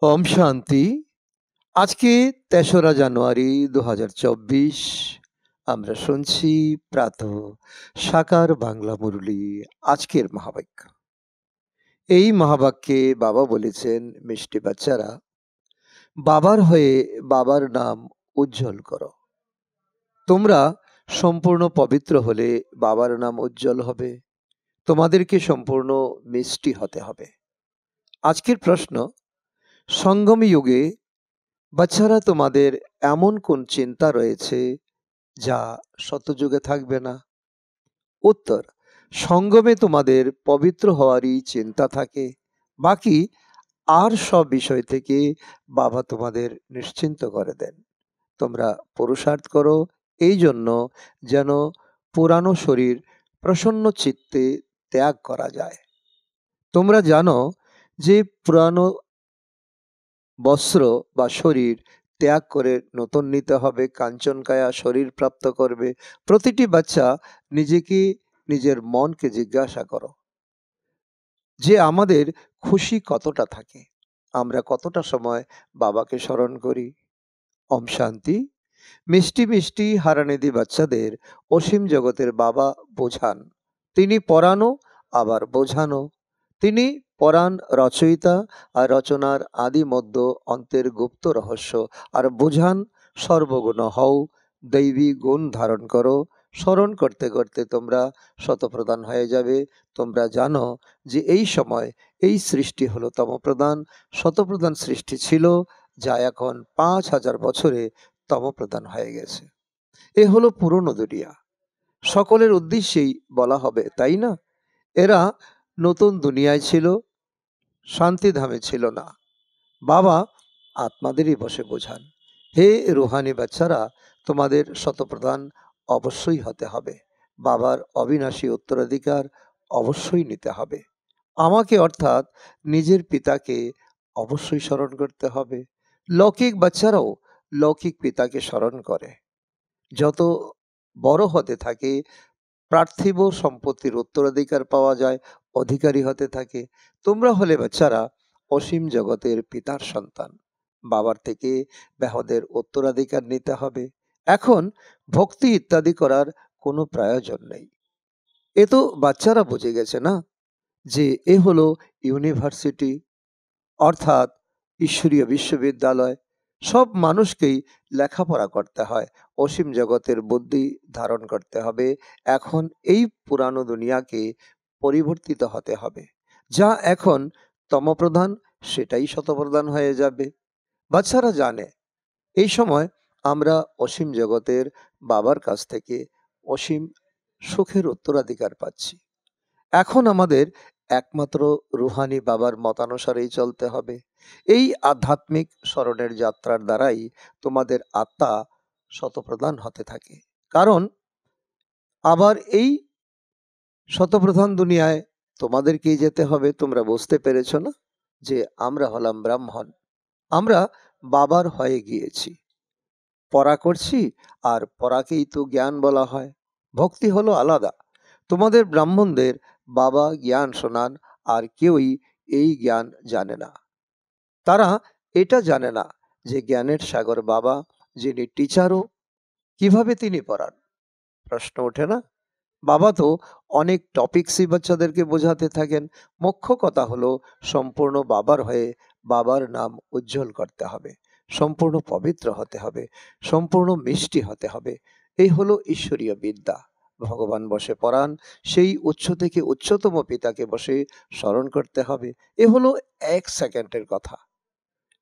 ওম শান্তি। আজকে ৩রা জানুয়ারি ২০২৪। আমরা শুনছি প্রাতঃ সাকার বাংলা মুরলি। আজকের মহাবাক্য, এই মহাবাক্যে বাবা বলেছেন, মিষ্টি বাচ্চারা, বাবার হয়ে বাবার নাম উজ্জ্বল করো। তোমরা সম্পূর্ণ পবিত্র হলে বাবার নাম উজ্জ্বল হবে। তোমাদেরকে সম্পূর্ণ মিষ্টি হতে হবে। আজকের প্রশ্ন, সঙ্গম যুগে বাচ্চারা, তোমাদের এমন কোন চিন্তা রয়েছে যা সত্যযুগে থাকবে না? উত্তর, সঙ্গমে তোমাদের পবিত্র হওয়ারই চিন্তা থাকে, বাকি আর সব বিষয় থেকে বাবা তোমাদের নিশ্চিন্ত করে দেন। তোমরা পুরুষার্থ করো এই জন্য যেন পুরানো শরীর প্রসন্ন চিত্তে ত্যাগ করা যায়। তোমরা জানো যে পুরানো বস্ত্র বা শরীর ত্যাগ করে নতুন নিতে হবে, কাঞ্চনকায়া শরীর প্রাপ্ত করবে। প্রতিটি বাচ্চা নিজেকে, নিজের মনকে জিজ্ঞাসা করো যে আমাদের খুশি কতটা থাকে, আমরা কতটা সময় বাবাকে স্মরণ করি। ওম শান্তি। মিষ্টি মিষ্টি হারানিধি বাচ্চাদের অসীম জগতের বাবা বোঝান। তিনি পড়ানো আবার বোঝানো। তিনি পরাণ রচয়িতা আর রচনার আদি মধ্য অন্তের গুপ্ত রহস্য, আর বোঝান সর্বগুণ হও, দৈবী গুণ ধারণ করো। স্মরণ করতে করতে তোমরা শতপ্রধান হয়ে যাবে। তোমরা জানো যে এই সময় এই সৃষ্টি হলো তমপ্রধান। শতপ্রধান সৃষ্টি ছিল, যা এখন ৫,০০০ বছরে তমপ্রধান হয়ে গেছে। এ হলো পুরনো দুনিয়া। সকলের উদ্দেশ্যেই বলা হবে, তাই না? এরা নতুন দুনিয়ায় ছিল, শান্তিধামে ছিল না। বাবা আত্মাদেরই বসে বোঝান, হে রুহানি বাচ্চারা, তোমাদের শতপ্রধান অবশ্যই হতে হবে। বাবার অবিনাশী উত্তরাধিকার অবশ্যই নিতে হবে। আমাকে অর্থাৎ নিজের পিতাকে অবশ্যই স্মরণ করতে হবে। লৌকিক বাচ্চারাও লৌকিক পিতাকে স্মরণ করে। যত বড় হতে থাকে, পার্থিব সম্পত্তির উত্তরাধিকার পাওয়া যায়, অধিকারী হতে থাকে। তোমরা হলে বাচ্চারা অসীম জগতের পিতার সন্তান। বাবার থেকে ব্যাহদের উত্তরাধিকার নিতে হবে। এখন ভক্তি ইত্যাদি করার কোনো প্রয়োজন নেই। এ তো বাচ্চারা বুঝে গেছে না যে এ হলো ইউনিভার্সিটি, অর্থাৎ ঈশ্বরীয় বিশ্ববিদ্যালয়। সব মানুষকেই লেখাপড়া করতে হয়, অসীম জগতের বুদ্ধি ধারণ করতে হবে। এখন এই পুরানো দুনিয়াকে পরিবর্তিত হতে হবে। যা এখন তমপ্রধান, সেটাই শতপ্রধান হয়ে যাবে। বাচ্চারা জানে এই সময় আমরা অসীম জগতের বাবার কাছ থেকে অসীম সুখের উত্তরাধিকার পাচ্ছি। এখন আমাদের একমাত্র রুহানি বাবার মতানুসারেই চলতে হবে। এই আধ্যাত্মিক স্মরণের যাত্রার দ্বারাই তোমাদের আত্মা শতপ্রধান হতে থাকে। কারণ আবার এই শতপ্রধান দুনিয়ায় তোমাদেরকেই যেতে হবে। তোমরা বুঝতে পেরেছ না যে আমরা হলাম ব্রাহ্মণ, আমরা বাবার হয়ে গিয়েছি, পড়া করছি, আর পড়াকেই তো জ্ঞান বলা হয়। ভক্তি হলো আলাদা। তোমাদের ব্রাহ্মণদের বাবা জ্ঞান শোনান, আর কেউই এই জ্ঞান জানে না। তারা এটা জানে না যে জ্ঞানের সাগর বাবা, যিনি টিচারও, কিভাবে তিনি পড়ান। প্রশ্ন ওঠে না? বাবা তো অনেক টপিকসই বাচ্চাদেরকে বোঝাতে থাকেন। মুখ্য কথা হলো সম্পূর্ণ বাবার হয়ে বাবার নাম উজ্জ্বল করতে হবে, সম্পূর্ণ পবিত্র হতে হবে, সম্পূর্ণ মিষ্টি হতে হবে। এই হলো ঈশ্বরীয় বিদ্যা। ভগবান বসে পড়ান, সেই উচ্চ থেকে উচ্চতম পিতাকে বসে স্মরণ করতে হবে। এ হলো ১ সেকেন্ডের কথা।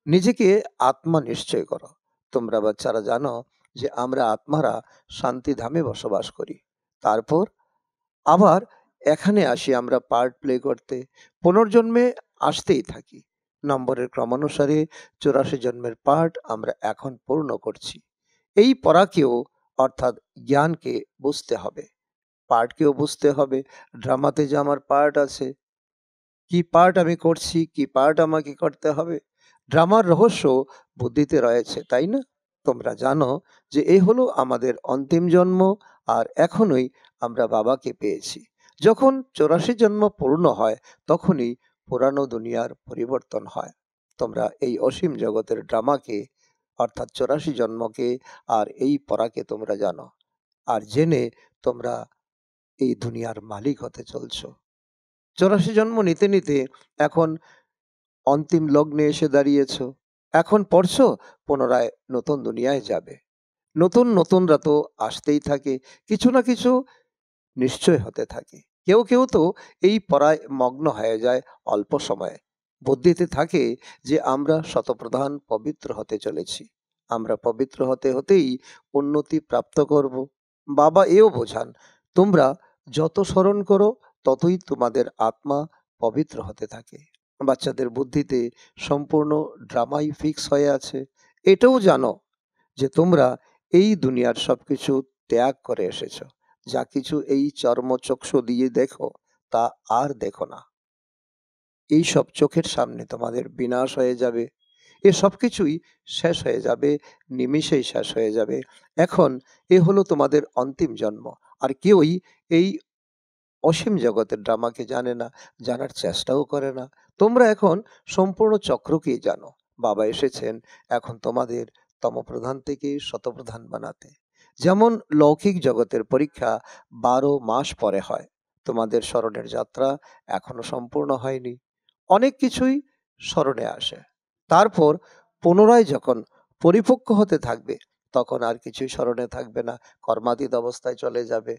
নিজেকে আত্মা নিশ্চয় করো। তোমরা বাচ্চারা জানো যে আমরা আত্মারা শান্তিধামে বসবাস করি। তারপর আবার এখানে আসি আমরা পার্ট প্লে করতে। পুনর্জন্মে আসতেই থাকি। নম্বরের ক্রমানুসারে ৮৪ জন্মের পার্ট আমরা এখন পূর্ণ করছি। এই পড়াকেও, অর্থাৎ জ্ঞানকে বুঝতে হবে, পার্টকেও বুঝতে হবে। ড্রামাতে যে আমার পার্ট আছে, কি পার্ট আমি করছি, কি পার্ট আমাকে করতে হবে, ড্রামার রহস্য বুদ্ধিতে রয়েছে, তাই না? তোমরা জানো যে এই হলো আমাদের অন্তিম জন্ম, আর এখনই আমরা বাবাকে পেয়েছি। যখন ৮৪ জন্ম পূর্ণ হয়, তখনই পুরানো দুনিয়ার পরিবর্তন হয়। তোমরা এই অসীম জগতের ড্রামাকে, অর্থাৎ 84 জন্মকে আর এই পরাকে তোমরা জানো, আর জেনে তোমরা এই দুনিয়ার মালিক হতে চলছো। 84 জন্ম নিতে নিতে এখন অন্তিম লগ্নে এসে দাঁড়িয়েছ। এখন পড়ছো, পুনরায় নতুন দুনিয়ায় যাবে। নতুনরা তো আসতেই থাকে, কিছু না কিছু নিশ্চয় হতে থাকে। কেউ কেউ তো এই পড়ায় মগ্ন হয়ে যায় অল্প সময়ে। বুদ্ধিতে থাকে যে আমরা শতপ্রধান পবিত্র হতে চলেছি, আমরা পবিত্র হতে হতেই উন্নতি প্রাপ্ত করব। বাবা এও বোঝান, তোমরা যত স্মরণ করো ততই তোমাদের আত্মা পবিত্র হতে থাকে। বাচ্চাদের বুদ্ধিতে সম্পূর্ণ ড্রামাই ফিক্স হয়ে আছে। এটাও জানো যে তোমরা এই দুনিয়ার সবকিছু ত্যাগ করে এসেছো। যা কিছু এই চর্মচক্ষু দিয়ে দেখো তা আর দেখো না। এই সব চোখের সামনে তোমাদের বিনাশ হয়ে যাবে। এ সব কিছুই শেষ হয়ে যাবে, নিমিষেই শেষ হয়ে যাবে। এখন এ হলো তোমাদের অন্তিম জন্ম। আর কেউই এই অসীম জগতের ড্রামাকে জানে না, জানার চেষ্টাও করে না। তোমরা এখন সম্পূর্ণ চক্রকেই জানো। বাবা এসেছেন এখন তোমাদের তমপ্রধান থেকে শতপ্রধান বানাতে। যেমন লৌকিক জগতের পরীক্ষা 12 মাস পরে হয়, তোমাদের স্মরণের যাত্রা এখনো সম্পূর্ণ হয়নি। অনেক কিছুই স্মরণে আসে, তারপর পুনরায় যখন পরিপক্ক হতে থাকবে তখন আর কিছুই স্মরণে থাকবে না, কর্মাতীত অবস্থায় চলে যাবে।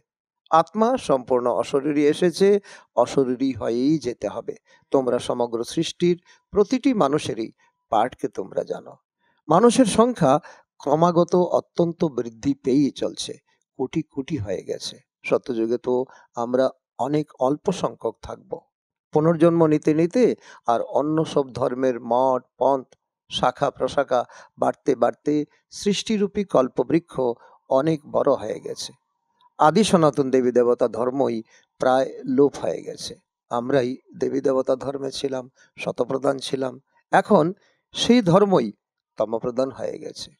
আত্মা সম্পূর্ণ অশরীরী এসেছে, অশরীরী হয়েই যেতে হবে। তোমরা সমগ্র সৃষ্টির প্রতিটি মানুষেরই পার্টকে তোমরা জানো। মানুষের সংখ্যা ক্রমাগত অত্যন্ত বৃদ্ধি পেয়েই চলছে, কোটি কোটি হয়ে গেছে। সত্যযুগে তো আমরা অনেক অল্প সংখ্যক থাকব। পুনর্জন্ম নিতে নিতে আর অন্য সব ধর্মের মঠ পন্থ শাখা প্রশাখা বাড়তে বাড়তে সৃষ্টিরূপী কল্পবৃক্ষ অনেক বড় হয়ে গেছে। আদি সনাতন দেবী দেবতা ধর্মই প্রায় লোপ হয়ে গেছে। আমরাই দেবী দেবতা ধর্মে ছিলাম, শতপ্রধান ছিলাম। এখন সেই ধর্মই তমপ্রধান হয়ে গেছে।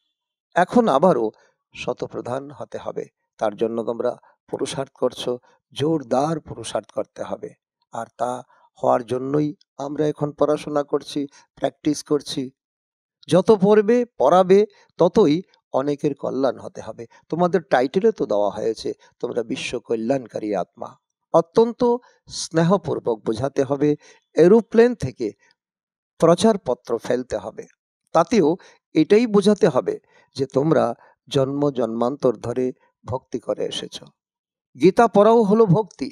এখন আবারও শতপ্রধান হতে হবে। তার জন্য তোমরা পুরুষার্থ করছো, জোরদার পুরুষার্থ করতে হবে। আর তা হওয়ার জন্যই আমরা এখন পড়াশোনা করছি, প্র্যাকটিস করছি। যত পড়বে পড়াবে ততই অনেকের কল্যাণ হতে হবে। তোমাদের টাইটেলে তো দেওয়া হয়েছে তোমরা বিশ্ব কল্যাণকারী আত্মা। অত্যন্ত স্নেহপূর্বক বোঝাতে হবে, এরোপ্লেন থেকে প্রচারপত্র ফেলতে হবে। তাতেও এটাই বোঝাতে হবে যে তোমরা জন্ম জন্মান্তর ধরে ভক্তি করে এসেছ। গীতা পড়াও হলো ভক্তি।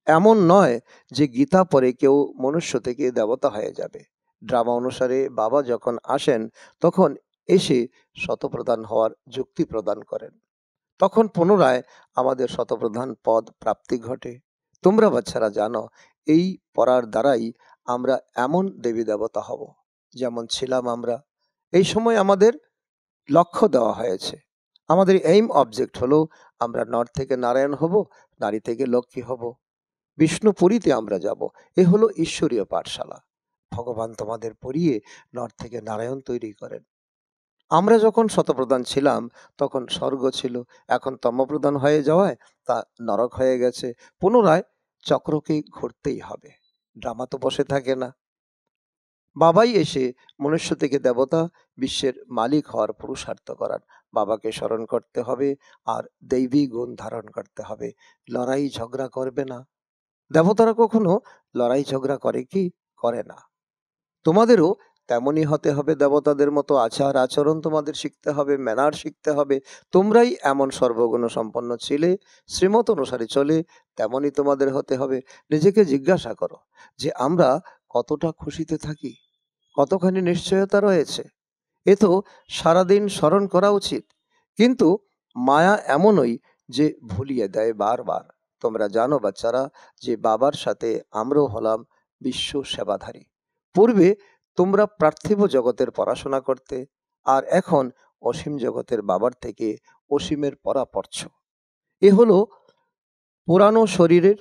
এমন নয় যে গীতা পড়ে কেউ মনুষ্য থেকে দেবতা হয়ে যাবে। ড্রামা অনুসারে বাবা যখন আসেন তখন এসে শতপ্রধান হওয়ার যুক্তি প্রদান করেন। তখন পুনরায় আমাদের শতপ্রধান পদ প্রাপ্তি ঘটে। তোমরা বাচ্চারা জানো এই পড়ার দ্বারাই আমরা এমন দেবী দেবতা হব যেমন ছিলাম আমরা। এই সময় আমাদের লক্ষ্য দেওয়া হয়েছে। আমাদের এইম অবজেক্ট হলো আমরা নর থেকে নারায়ণ হব, নারী থেকে লক্ষ্মী হব, বিষ্ণুপুরীতে আমরা যাব। এ হলো ঈশ্বরীয় পাঠশালা। ভগবান তোমাদের পড়িয়ে নর থেকে নারায়ণ তৈরি করেন। আমরা যখন শতপ্রধান ছিলাম তখন স্বর্গ ছিল, এখন তমপ্রধান হয়ে যাওয়ায় তা নরক হয়ে গেছে। পুনরায় চক্রকে ঘুরতেই হবে, ড্রামা তো বসে থাকে না। বাবাই এসে মনুষ্য থেকে দেবতা, বিশ্বের মালিক হওয়ার পুরুষার্থ করান। বাবাকে স্মরণ করতে হবে আর দৈবী গুণ ধারণ করতে হবে। লড়াই ঝগড়া করবে না। দেবতারা কখনো লড়াই ঝগড়া করে কি? করে না। তোমাদেরও তেমনই হতে হবে। দেবতাদের মতো আচার আচরণ তোমাদের শিখতে হবে, ম্যানার শিখতে হবে। তোমরাই এমন সর্বগুণ সম্পন্ন ছিলে, শ্রীমত অনুসারে চলে তেমনই তোমাদের হতে হবে। নিজেকে জিজ্ঞাসা করো যে আমরা কতটা খুশিতে থাকি, কতখানি নিশ্চয়তা রয়েছে। এ তো সারাদিন স্মরণ করা উচিত, কিন্তু মায়া এমনই যে ভুলিয়ে দেয় বারবার। তোমরা জানো বাচ্চারা যে বাবার সাথে আমরাও হলাম বিশ্ব সেবাধারী। পূর্বে তোমরা পার্থিব জগতের পড়াশোনা করতে, আর এখন অসীম জগতের বাবার থেকে অসীমের পড়া পড়ছ। এ হলো পুরানো শরীরের,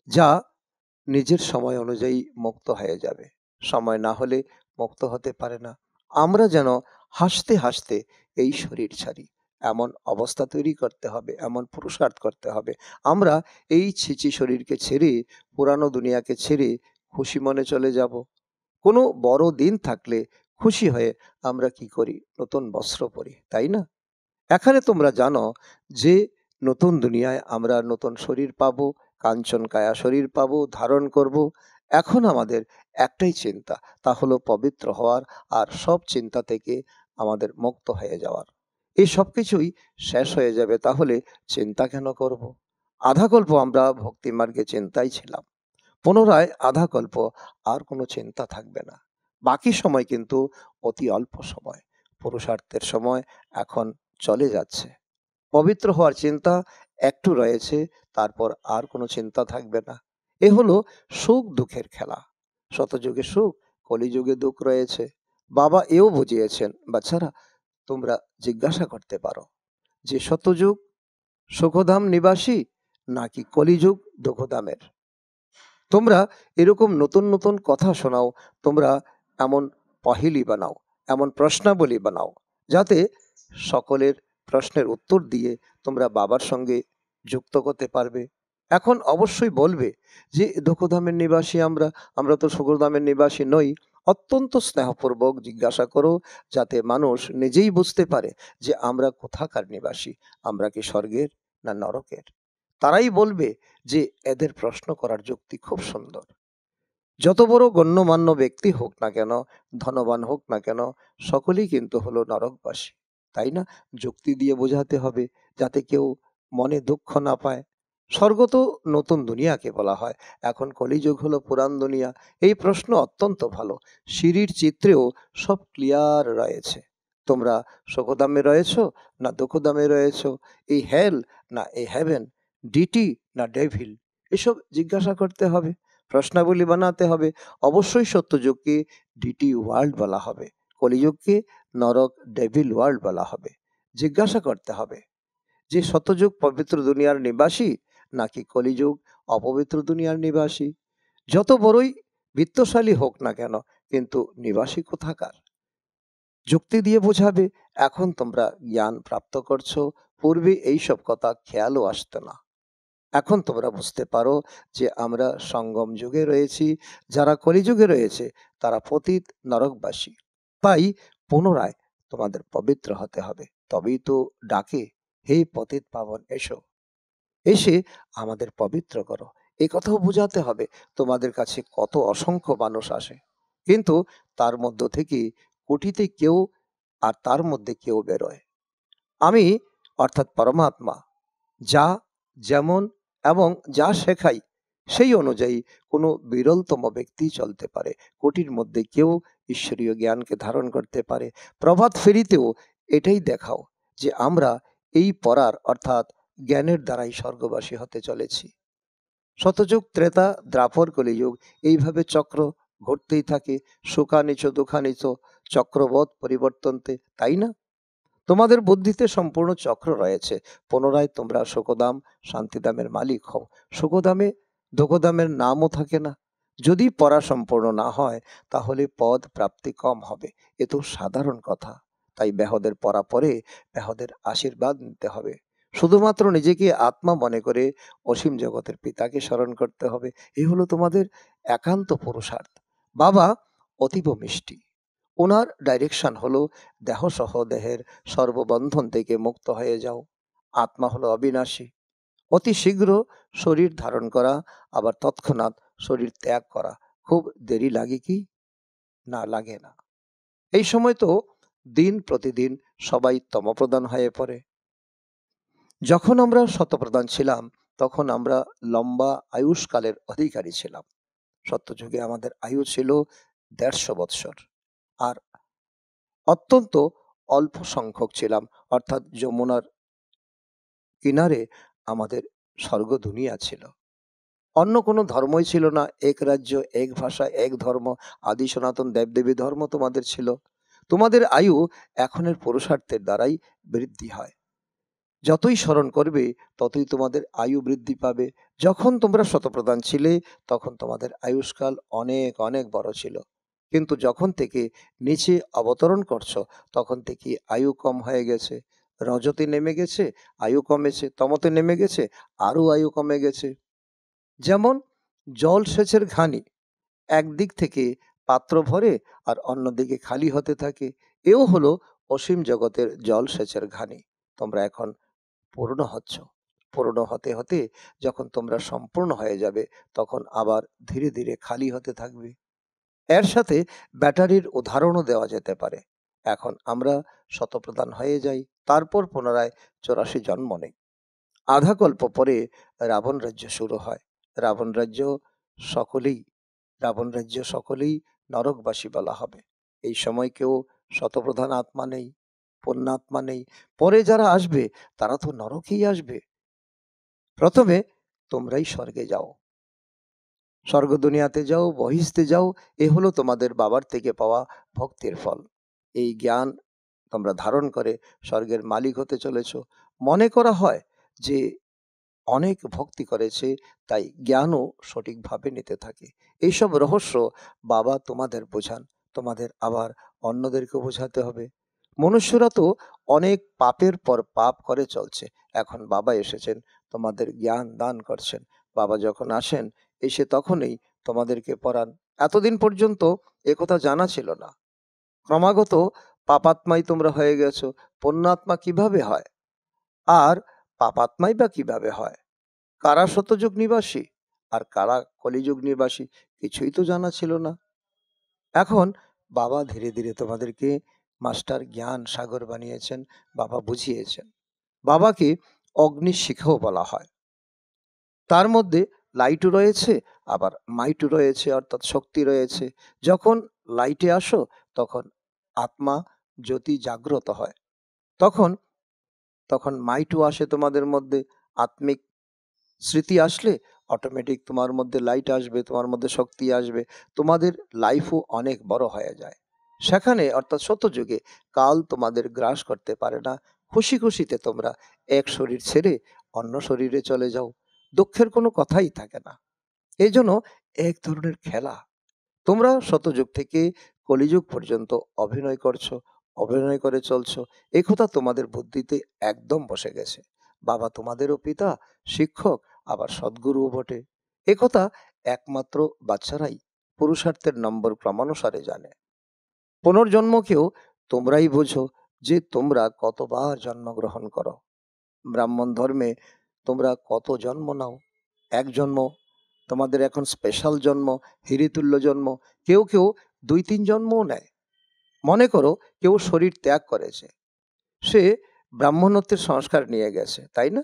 যা নিজের সময় অনুযায়ী মুক্ত হয়ে যাবে। সময় না হলে মুক্ত হতে পারে না। আমরা যেন হাসতে হাসতে এই শরীর ছাড়ি, এমন অবস্থা তৈরি করতে হবে, এমন পুরুষার্থ করতে হবে। আমরা এই ছিচি শরীরকে ছেড়ে, পুরানো দুনিয়াকে ছেড়ে খুশি মনে চলে যাব। কোনো বড় দিন থাকলে খুশি হয়ে আমরা কি করি? নতুন বস্ত্র পরি, তাই না? এখানে তোমরা জানো যে নতুন দুনিয়ায় আমরা নতুন শরীর পাবো, কাঞ্চন কায়া শরীর পাবো, ধারণ করব। এখন আমাদের একটাই চিন্তা, তা হলো পবিত্র হওয়ার আর সব চিন্তা থেকে আমাদের মুক্ত হয়ে যাওয়ার। এই সব কিছুই শেষ হয়ে যাবে, তাহলে চিন্তা কেন করব? আধা কল্প আমরা ভক্তি মার্গে চিন্তায় ছিলাম, পুনরায় আধা কল্প আর কোনো চিন্তা থাকবে না। বাকি সময় কিন্তু অতি অল্প সময়, পুরুষার্থের সময় এখন চলে যাচ্ছে। পবিত্র হওয়ার চিন্তা একটু রয়েছে, তারপর আর কোনো চিন্তা থাকবে না। এ হলো সুখ দুঃখের খেলা। শতযুগে সুখ, কলিযুগে দুঃখ রয়েছে। বাবা এও বুঝিয়েছেন, বাচ্চারা তোমরা জিজ্ঞাসা করতে পারো যে শতযুগ সুখধাম নিবাসী নাকি কলিযুগ দুঃখধামের। তোমরা এরকম নতুন নতুন কথা শোনাও, তোমরা এমন পহেলি বানাও, এমন প্রশ্নাবলী বানাও, যাতে সকলের প্রশ্নের উত্তর দিয়ে তোমরা বাবার সঙ্গে যুক্ত করতে পারবে। এখন অবশ্যই বলবে যে দুঃখধামের নিবাসী আমরা, আমরা তো সুখধামের নিবাসী নই। অত্যন্ত স্নেহপূর্বক জিজ্ঞাসা করো, যাতে মানুষ নিজেই বুঝতে পারে যে আমরা কোথাকার নিবাসী, আমরা কি স্বর্গের না নরকের। তারাই বলবে যে এদের প্রশ্ন করার যুক্তি খুব সুন্দর। যত বড় গণ্যমান্য ব্যক্তি হোক না কেন, ধনবান হোক না কেন, সকলেই কিন্তু হলো নরকবাসী, তাই না? যুক্তি দিয়ে বোঝাতে হবে, যাতে কেউ মনে দুঃখ না পায়। স্বর্গ তো নতুন দুনিয়াকে বলা হয়, এখন কলিযুগ হলো পুরান দুনিয়া। এই প্রশ্ন অত্যন্ত ভালো। সিঁড়ির চিত্রেও সব ক্লিয়ার রয়েছে। তোমরা সুখধামে রয়েছ না দুঃখধামে রয়েছ, এই হেল না এই হেভেন, ডিটি না ডেভিল, এসব জিজ্ঞাসা করতে হবে, প্রশ্নাবলী বানাতে হবে। অবশ্যই সত্যযুগকে ডিটি ওয়ার্ল্ড বলা হবে, কলিযুগকে নরক ডেভিল ওয়ার্ল্ড বলা হবে। জিজ্ঞাসা করতে হবে যে সত্যযুগ পবিত্র দুনিয়ার নিবাসী নাকি কলিযুগ অপবিত্র দুনিয়ার নিবাসী। যত বড়ই বিত্তশালী হোক না কেন, কিন্তু নিবাসী কোথাকার, যুক্তি দিয়ে বোঝাবে। এখন তোমরা জ্ঞান প্রাপ্ত করছো, পূর্বে এইসব কথা খেয়ালও আসতো না। এখন তোমরা বুঝতে পারো যে আমরা সঙ্গম যুগে রয়েছি, যারা কলিযুগে রয়েছে তারা পতিত নরকবাসী। তাই পুনরায় তোমাদের পবিত্র হতে হবে, তবেই তো ডাকে, হে পতিত পাবন এসো, এসে আমাদের পবিত্র করো। এই কথাও বোঝাতে হবে। তোমাদের কাছে কত অসংখ্য মানুষ আসে, কিন্তু তার মধ্য থেকে কোটিতে কেউ, আর তার মধ্যে কেউ বেরোয়। আমি অর্থাৎ পরমাত্মা যা, যেমন এবং যা শেখাই সেই অনুযায়ী কোনো বিরলতম ব্যক্তি চলতে পারে। কোটির মধ্যে কেউ ঈশ্বরীয় জ্ঞানকে ধারণ করতে পারে। প্রভাত ফেরিতেও এটাই দেখাও যে আমরা এই পড়ার অর্থাৎ জ্ঞানের দ্বারাই স্বর্গবাসী হতে চলেছি। শতযুগ ত্রেতা দ্রাপর কলিযুগ, এইভাবে চক্র ঘুরতেই থাকে। সুখানিচ দুঃখানিচ চক্রবৎ পরিবর্তনতে, তাই না? তোমাদের বুদ্ধিতে সম্পূর্ণ চক্র রয়েছে। পুনরায় তোমরা সুখদাম শান্তিদামের মালিক হও। সুখদামে দুঃখদামের নামও থাকে না। যদি পড়া সম্পূর্ণ না হয়, তাহলে পদ প্রাপ্তি কম হবে। এ তো সাধারণ কথা। তাই বেহদের পড়া পরে বেহদের আশীর্বাদ নিতে হবে। শুধুমাত্র নিজেকে আত্মা মনে করে অসীম জগতের পিতাকে স্মরণ করতে হবে। এই হলো তোমাদের একান্ত পুরুষার্থ। বাবা অতীব মিষ্টি, ওনার ডাইরেকশন হলো দেহসহ দেহের সর্ববন্ধন থেকে মুক্ত হয়ে যাও। আত্মা হলো অবিনাশী। অতি শীঘ্র শরীর ধারণ করা, আবার তৎক্ষণাৎ শরীর ত্যাগ করা। খুব দেরি লাগে কি? না, লাগে না। এই সময় তো দিন প্রতিদিন সবাই তমপ্রধান হয়ে পড়ে। যখন আমরা শতপ্রধান ছিলাম, তখন আমরা লম্বা আয়ুষ্কালের অধিকারী ছিলাম। সত্যযুগে আমাদের আয়ু ছিল ১৫০ বৎসর, আর অত্যন্ত অল্প সংখ্যক ছিলাম, অর্থাৎ যমুনার কিনারে আমাদের স্বর্গ দুনিয়া ছিল। অন্য কোনো ধর্মই ছিল না। এক রাজ্য, এক ভাষা, এক ধর্ম, আদি সনাতন দেবদেবী ধর্ম তোমাদের ছিল। তোমাদের আয়ু এখনের পুরুষার্থের দ্বারাই বৃদ্ধি হয়। যতই স্মরণ করবে ততই তোমাদের আয়ু বৃদ্ধি পাবে। যখন তোমরা শতপ্রধান ছিলে, তখন তোমাদের আয়ুষ্কাল অনেক অনেক বড় ছিল। কিন্তু যখন থেকে নিচে অবতরণ করছো, তখন থেকে আয়ু কম হয়ে গেছে। রজতে নেমে গেছে, আয়ু কমেছে। তমতে নেমে গেছে, আরো আয়ু কমে গেছে। যেমন জল সেচের ঘানি একদিক থেকে পাত্র ভরে আর অন্যদিকে খালি হতে থাকে। এও হলো অসীম জগতের জল সেচের ঘানি। তোমরা এখন পূর্ণ হচ্ছ। পূর্ণ হতে হতে যখন তোমরা সম্পূর্ণ হয়ে যাবে, তখন আবার ধীরে ধীরে খালি হতে থাকবে। এর সাথে ব্যাটারির উদাহরণও দেওয়া যেতে পারে। এখন আমরা শতপ্রধান হয়ে যাই, তারপর পুনরায় 84 জন্ম নেই। আধা কল্প পরে রাবণ রাজ্য শুরু হয়। রাবণ রাজ্য সকলেই রাবণ রাজ্য সকলেই নরকবাসী বলা হবে। এই সময় কেউ শতপ্রধান আত্মা নেই, পুণ্যাত্মা নেই। পরে যারা আসবে তারা তো নরকেই আসবে। প্রথমে তোমরাই স্বর্গে যাও, স্বর্গ দুনিয়াতে যাও, বহিস্তে যাও। এ হলো তোমাদের বাবার থেকে পাওয়া ভক্তির ফল। এই জ্ঞান তোমরা ধারণ করে স্বর্গের মালিক হতে চলেছ। মনে করা হয় যে অনেক ভক্তি করেছে, তাই জ্ঞানও সঠিকভাবে নিতে থাকে। এইসব রহস্য বাবা তোমাদের বোঝান, তোমাদের আবার অন্যদেরকে বোঝাতে হবে। মনুষ্যরা তো অনেক পাপের পর পাপ করে চলছে। এখন বাবা এসেছেন, তোমাদের জ্ঞান দান করছেন। বাবা যখন আসেন, এসে তখনই তোমাদেরকে পড়ান। এতদিন পর্যন্ত একথা জানা ছিল না। ক্রমাগত পাপাত্মাই তোমরা হয়ে গেছো। পুণ্যাত্মা কিভাবে হয়, আর পাপাত্মাই বা কিভাবে হয়? কারা শতযুগ নিবাসী আর কারা কলিযুগ নিবাসী, কিছুই তো জানা ছিল না। এখন বাবা ধীরে ধীরে তোমাদেরকে মাস্টার জ্ঞান সাগর বানিয়েছেন, বাবা বুঝিয়েছেন। বাবাকে অগ্নিশিখাও বলা হয়। তার মধ্যে লাইটও রয়েছে, আবার মাইটও রয়েছে, অর্থাৎ শক্তি রয়েছে। যখন লাইটে আসো, তখন আত্মা জ্যোতি জাগ্রত হয়। তখন তখন মাইটও আসে তোমাদের মধ্যে। আত্মিক স্মৃতি আসলে অটোমেটিক তোমার মধ্যে লাইট আসবে, তোমার মধ্যে শক্তি আসবে। তোমাদের লাইফও অনেক বড় হয়ে যায়। সেখানে অর্থাৎ সত্যযুগে কাল তোমাদের গ্রাস করতে পারে না। খুশি খুশিতে তোমরা এক শরীর ছেড়ে অন্য শরীরে চলে যাও। দুঃখের কোনো কথাই থাকে না। এই জন্য এক ধরনের খেলা। তোমরা শতযুগ থেকে কলিযুগ পর্যন্ত অভিনয় করছো, অভিনয় করে চলছো। এই কথা তোমাদের বুদ্ধিতে একদম বসে গেছে। বাবা তোমাদেরও পিতা, শিক্ষক, আবার সদ্গুরুও বটে। এ কথা একমাত্র বাচ্চারাই পুরুষার্থের নম্বর ক্রমানুসারে জানে। পুনর্জন্মকেও তোমরাই বোঝো যে তোমরা কতবার জন্মগ্রহণ করো। ব্রাহ্মণ ধর্মে তোমরা কত জন্ম নাও? এক জন্ম। তোমাদের এখন স্পেশাল জন্ম, হিরিতুল্য জন্ম। কেউ কেউ 2-3 জন্মও নেয়। মনে করো কেউ শরীর ত্যাগ করেছে, সে ব্রাহ্মণত্বের সংস্কার নিয়ে গেছে, তাই না?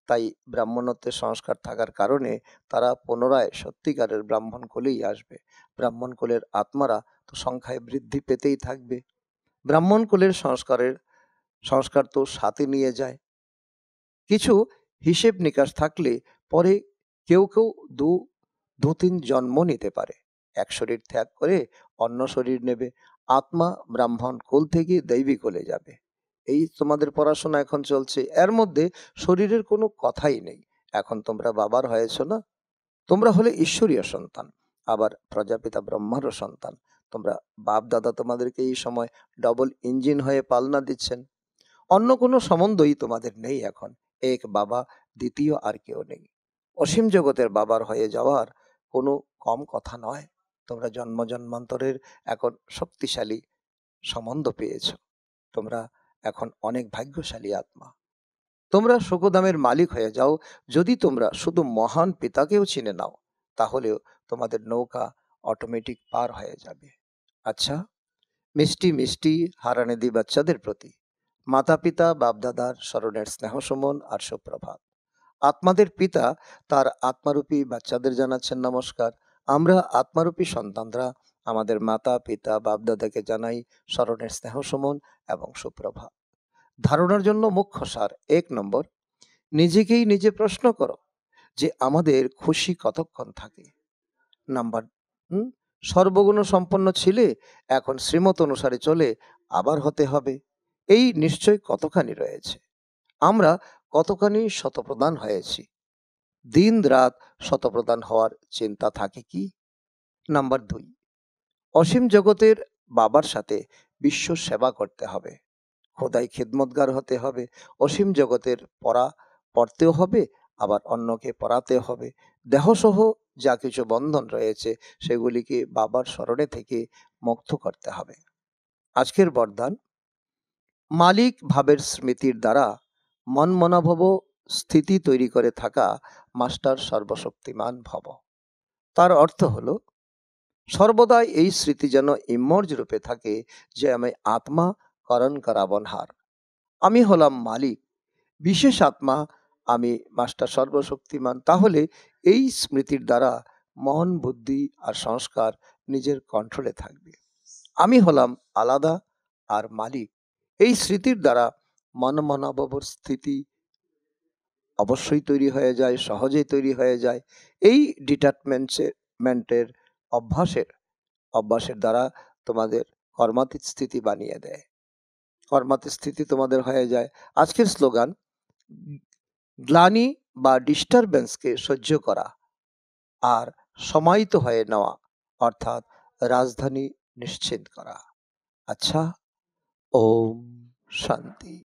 তাই ব্রাহ্মণত্বের সংস্কার থাকার কারণে তারা পুনরায় সত্যিকারের ব্রাহ্মণ কুলেই আসবে। ব্রাহ্মণ কুলের আত্মারা তো সংখ্যায় বৃদ্ধি পেতেই থাকবে। ব্রাহ্মণ কুলের সংস্কার তো সাথে নিয়ে যায়। কিছু হিসেব নিকাশ থাকলে পরে কেউ কেউ দু তিন জন্ম নিতে পারে। এক শরীর ত্যাগ করে অন্য শরীর নেবে। আত্মা ব্রাহ্মণ কুল থেকে দৈবী কুলে যাবে। এই তোমাদের পড়াশোনা এখন চলছে। এর মধ্যে শরীরের কোনো কথাই নেই। এখন তোমরা বাবার হয়েছ না? তোমরা হলে ঈশ্বরীয় সন্তান, আবার প্রজাপিতা ব্রহ্মারও সন্তান। তোমরা বাপ দাদা তোমাদেরকে এই সময় ডবল ইঞ্জিন হয়ে পালনা দিচ্ছেন। অন্য কোনো সম্বন্ধই তোমাদের নেই এখন। এক বাবা, দ্বিতীয় আর কেউ নেই। অসীম জগতের বাবার হয়ে যাওয়ার কোনো কম কথা নয়। তোমরা জন্ম জন্মান্তরের এখন শক্তিশালী সম্বন্ধ পেয়েছ। তোমরা এখন অনেক ভাগ্যশালী আত্মা। তোমরা সুখদামের মালিক হয়ে যাও। যদি তোমরা শুধু মহান পিতাকেও চিনে নাও, তাহলেও তোমাদের নৌকা অটোমেটিক পার হয়ে যাবে। আচ্ছা, মিষ্টি মিষ্টি হারানেদি বাচ্চাদের প্রতি মাতা পিতা বাপদাদার স্মরণের স্নেহ সুমন আর সুপ্রভাত। আত্মাদের পিতা তার আত্মারূপী বাচ্চাদের জানাচ্ছেন নমস্কার। আমরা আত্মারূপী সন্তানরা আমাদের মাতা পিতা বাপদাদাকে জানাই স্মরণের স্নেহ সুমন এবং সুপ্রভাত। ধারণার জন্য মুখ্য সার: 1 নম্বর, নিজেকেই নিজে প্রশ্ন করো যে আমাদের খুশি কতক্ষণ থাকে। নাম্বার সর্বগুণ সম্পন্ন ছিলে, এখন শ্রীমত অনুসারে চলে আবার হতে হবে। এই নিশ্চয় কতখানি রয়েছে। আমরা কতখানি শতপ্রধান হয়েছি। দিন রাত শতপ্রধান হওয়ার চিন্তা থাকে কি? নাম্বার 2, অসীম জগতের বাবার সাথে বিশ্ব সেবা করতে হবে। খোদাই খিদমতগার হতে হবে। অসীম জগতের পড়তেও হবে, আবার অন্যকে পড়াতে হবে। দেহসহ যা কিছু বন্ধন রয়েছে সেগুলিকে বাবার স্মরণে থেকে মুক্ত করতে হবে। আজকের বরদান, মালিক ভাবের স্মৃতির দ্বারা মন মনোভাব স্থিতি তৈরি করে থাকা মাস্টার সর্বশক্তিমান ভব। তার অর্থ হলো সর্বদাই এই স্মৃতি যেন ইমর্জ রূপে থাকে যে আমি আত্মা, করণ করাবনহার, আমি হলাম মালিক, বিশেষ আত্মা, আমি মাস্টার সর্বশক্তিমান। তাহলে এই স্মৃতির দ্বারা মন, বুদ্ধি আর সংস্কার নিজের কন্ট্রোলে থাকবে। আমি হলাম আলাদা আর মালিক। এই স্মৃতির দ্বারা মন মনোভাবর স্থিতি অবশ্যই তৈরি হয়ে যায়, সহজেই তৈরি হয়ে যায়। এই ডিটাচমেন্টের অভ্যাসের দ্বারা তোমাদের কর্মাতীত স্থিতি বানিয়ে দেয়, কর্মাতীত স্থিতি তোমাদের হয়ে যায়। আজকের স্লোগান, গ্লানি বা ডিস্টারবেন্সকে সহ্য করা আর সমাহিত হয়ে নেওয়া, অর্থাৎ রাজধানী নিশ্চিত করা। আচ্ছা, ওম শান্তি।